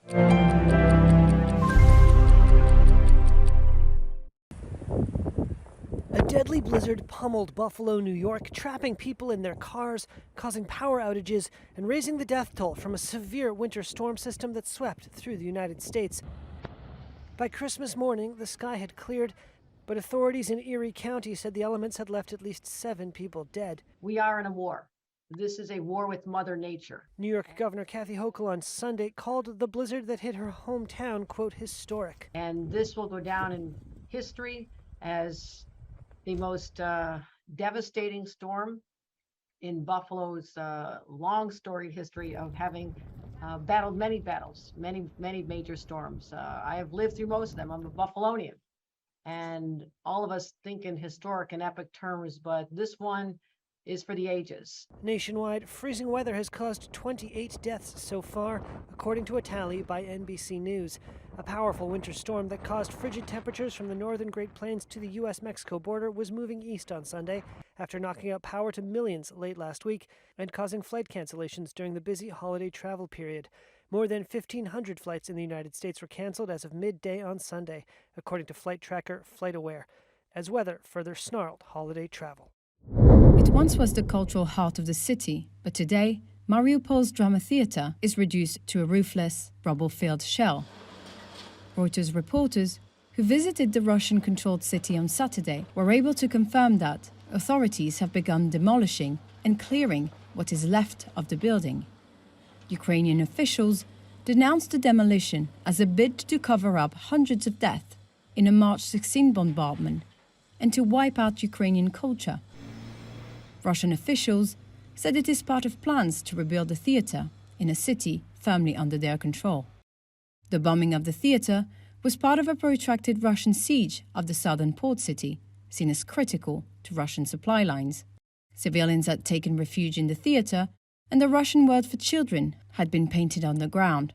A deadly blizzard pummeled Buffalo, New York, trapping people in their cars, causing power outages, and raising the death toll from a severe winter storm system that swept through the United States. By Christmas morning, the sky had cleared, but authorities in Erie County said the elements had left at least 7 people dead. We are in a war. This is a war with Mother Nature. New York Governor Kathy Hochul on Sunday called the blizzard that hit her hometown, quote, historic. And this will go down in history as the most devastating storm in Buffalo's long storied history of having battled many battles, many major storms. I have lived through most of them. I'm a Buffalonian. And all of us think in historic and epic terms, but this one is for the ages. Nationwide, freezing weather has caused 28 deaths so far, according to a tally by NBC News. A powerful winter storm that caused frigid temperatures from the northern Great Plains to the U.S.-Mexico border was moving east on Sunday after knocking out power to millions late last week and causing flight cancellations during the busy holiday travel period. More than 1,500 flights in the United States were canceled as of midday on Sunday, according to flight tracker FlightAware, as weather further snarled holiday travel. It once was the cultural heart of the city, but today, Mariupol's drama theatre is reduced to a roofless, rubble-filled shell. Reuters reporters who visited the Russian-controlled city on Saturday were able to confirm that authorities have begun demolishing and clearing what is left of the building. Ukrainian officials denounced the demolition as a bid to cover up hundreds of deaths in a March 16 bombardment and to wipe out Ukrainian culture. Russian officials said it is part of plans to rebuild the theatre in a city firmly under their control. The bombing of the theatre was part of a protracted Russian siege of the southern port city, seen as critical to Russian supply lines. Civilians had taken refuge in the theatre, and the Russian word for children had been painted on the ground.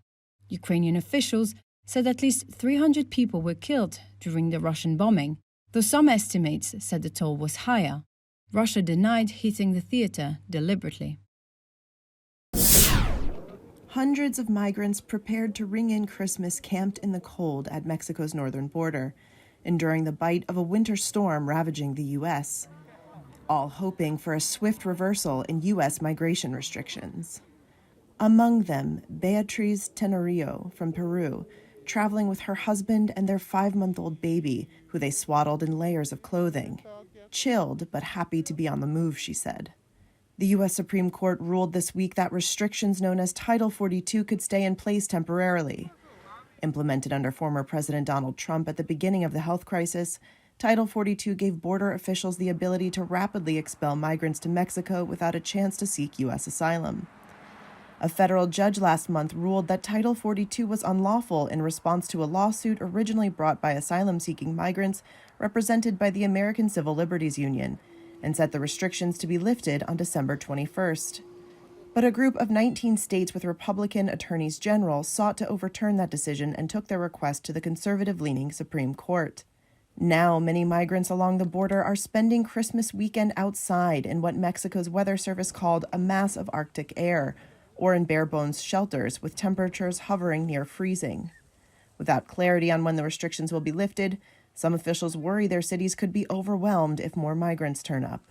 Ukrainian officials said at least 300 people were killed during the Russian bombing, though some estimates said the toll was higher. Russia denied hitting the theatre deliberately. Hundreds of migrants prepared to ring in Christmas camped in the cold at Mexico's northern border, enduring the bite of a winter storm ravaging the U.S., all hoping for a swift reversal in U.S. migration restrictions. Among them, Beatriz Tenorio from Peru, traveling with her husband and their 5-month-old baby, who they swaddled in layers of clothing. Chilled, but happy to be on the move, she said. The U.S. Supreme Court ruled this week that restrictions known as Title 42 could stay in place temporarily. Implemented under former President Donald Trump at the beginning of the health crisis, Title 42 gave border officials the ability to rapidly expel migrants to Mexico without a chance to seek U.S. asylum. A federal judge last month ruled that Title 42 was unlawful in response to a lawsuit originally brought by asylum-seeking migrants represented by the American Civil Liberties Union, and set the restrictions to be lifted on December 21st. But a group of 19 states with Republican attorneys general sought to overturn that decision and took their request to the conservative-leaning Supreme Court. Now, many migrants along the border are spending Christmas weekend outside in what Mexico's weather service called a mass of Arctic air, or in bare-bones shelters with temperatures hovering near freezing. Without clarity on when the restrictions will be lifted, some officials worry their cities could be overwhelmed if more migrants turn up.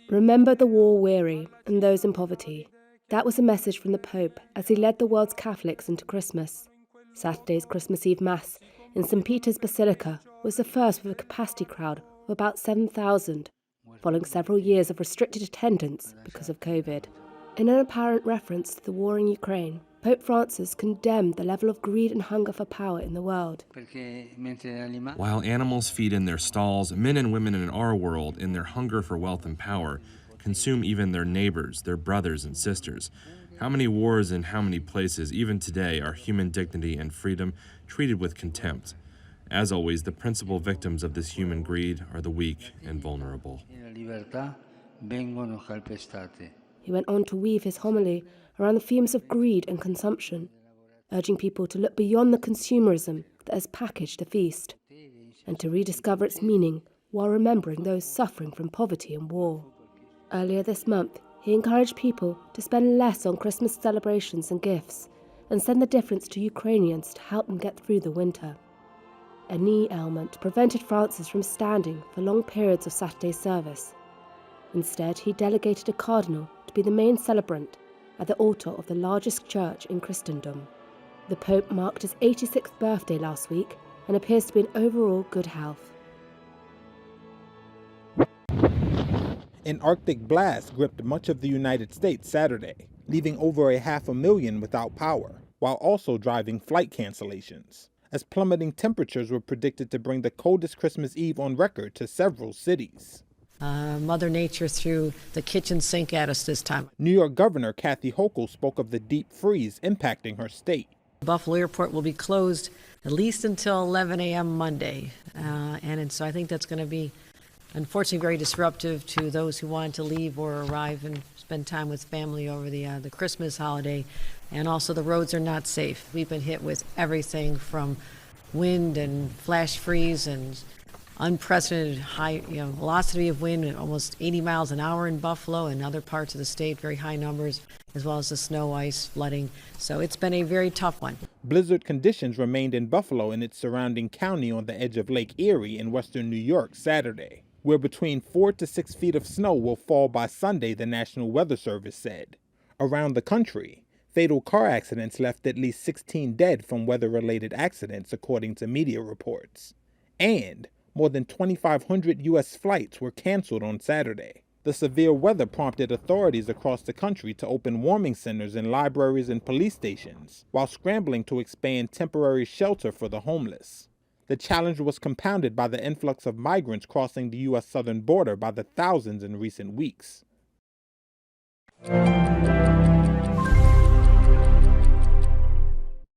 Remember the war-weary and those in poverty. That was a message from the Pope as he led the world's Catholics into Christmas. Saturday's Christmas Eve Mass in St. Peter's Basilica was the first with a capacity crowd of about 7,000, following several years of restricted attendance because of COVID. In an apparent reference to the war in Ukraine, Pope Francis condemned the level of greed and hunger for power in the world. While animals feed in their stalls, men and women in our world, in their hunger for wealth and power, consume even their neighbors, their brothers and sisters. How many wars in how many places, even today, are human dignity and freedom treated with contempt? As always, the principal victims of this human greed are the weak and vulnerable. He went on to weave his homily around the themes of greed and consumption, urging people to look beyond the consumerism that has packaged the feast, and to rediscover its meaning while remembering those suffering from poverty and war. Earlier this month, he encouraged people to spend less on Christmas celebrations and gifts and send the difference to Ukrainians to help them get through the winter. A knee ailment prevented Francis from standing for long periods of Saturday's service. Instead, he delegated a cardinal to be the main celebrant at the altar of the largest church in Christendom. The Pope marked his 86th birthday last week and appears to be in overall good health. An Arctic blast gripped much of the United States Saturday, leaving over 500,000 without power, while also driving flight cancellations, as plummeting temperatures were predicted to bring the coldest Christmas Eve on record to several cities. Mother Nature threw the kitchen sink at us this time. New York Governor Kathy Hochul spoke of the deep freeze impacting her state. Buffalo Airport will be closed at least until 11 a.m. Monday. And so I think that's going to be, unfortunately, very disruptive to those who want to leave or arrive and spend time with family over the Christmas holiday. And also the roads are not safe. We've been hit with everything from wind and flash freeze and unprecedented high velocity of wind at almost 80 miles an hour in Buffalo and other parts of the state, very high numbers, as well as the snow, ice, flooding. So it's been a very tough one. Blizzard conditions remained in Buffalo and its surrounding county on the edge of Lake Erie in western New York Saturday, where between 4 to 6 feet of snow will fall by Sunday, the National Weather Service said. Around the country, fatal car accidents left at least 16 dead from weather-related accidents, according to media reports. And more than 2,500 U.S. flights were canceled on Saturday. The severe weather prompted authorities across the country to open warming centers in libraries and police stations, while scrambling to expand temporary shelter for the homeless. The challenge was compounded by the influx of migrants crossing the U.S. southern border by the thousands in recent weeks.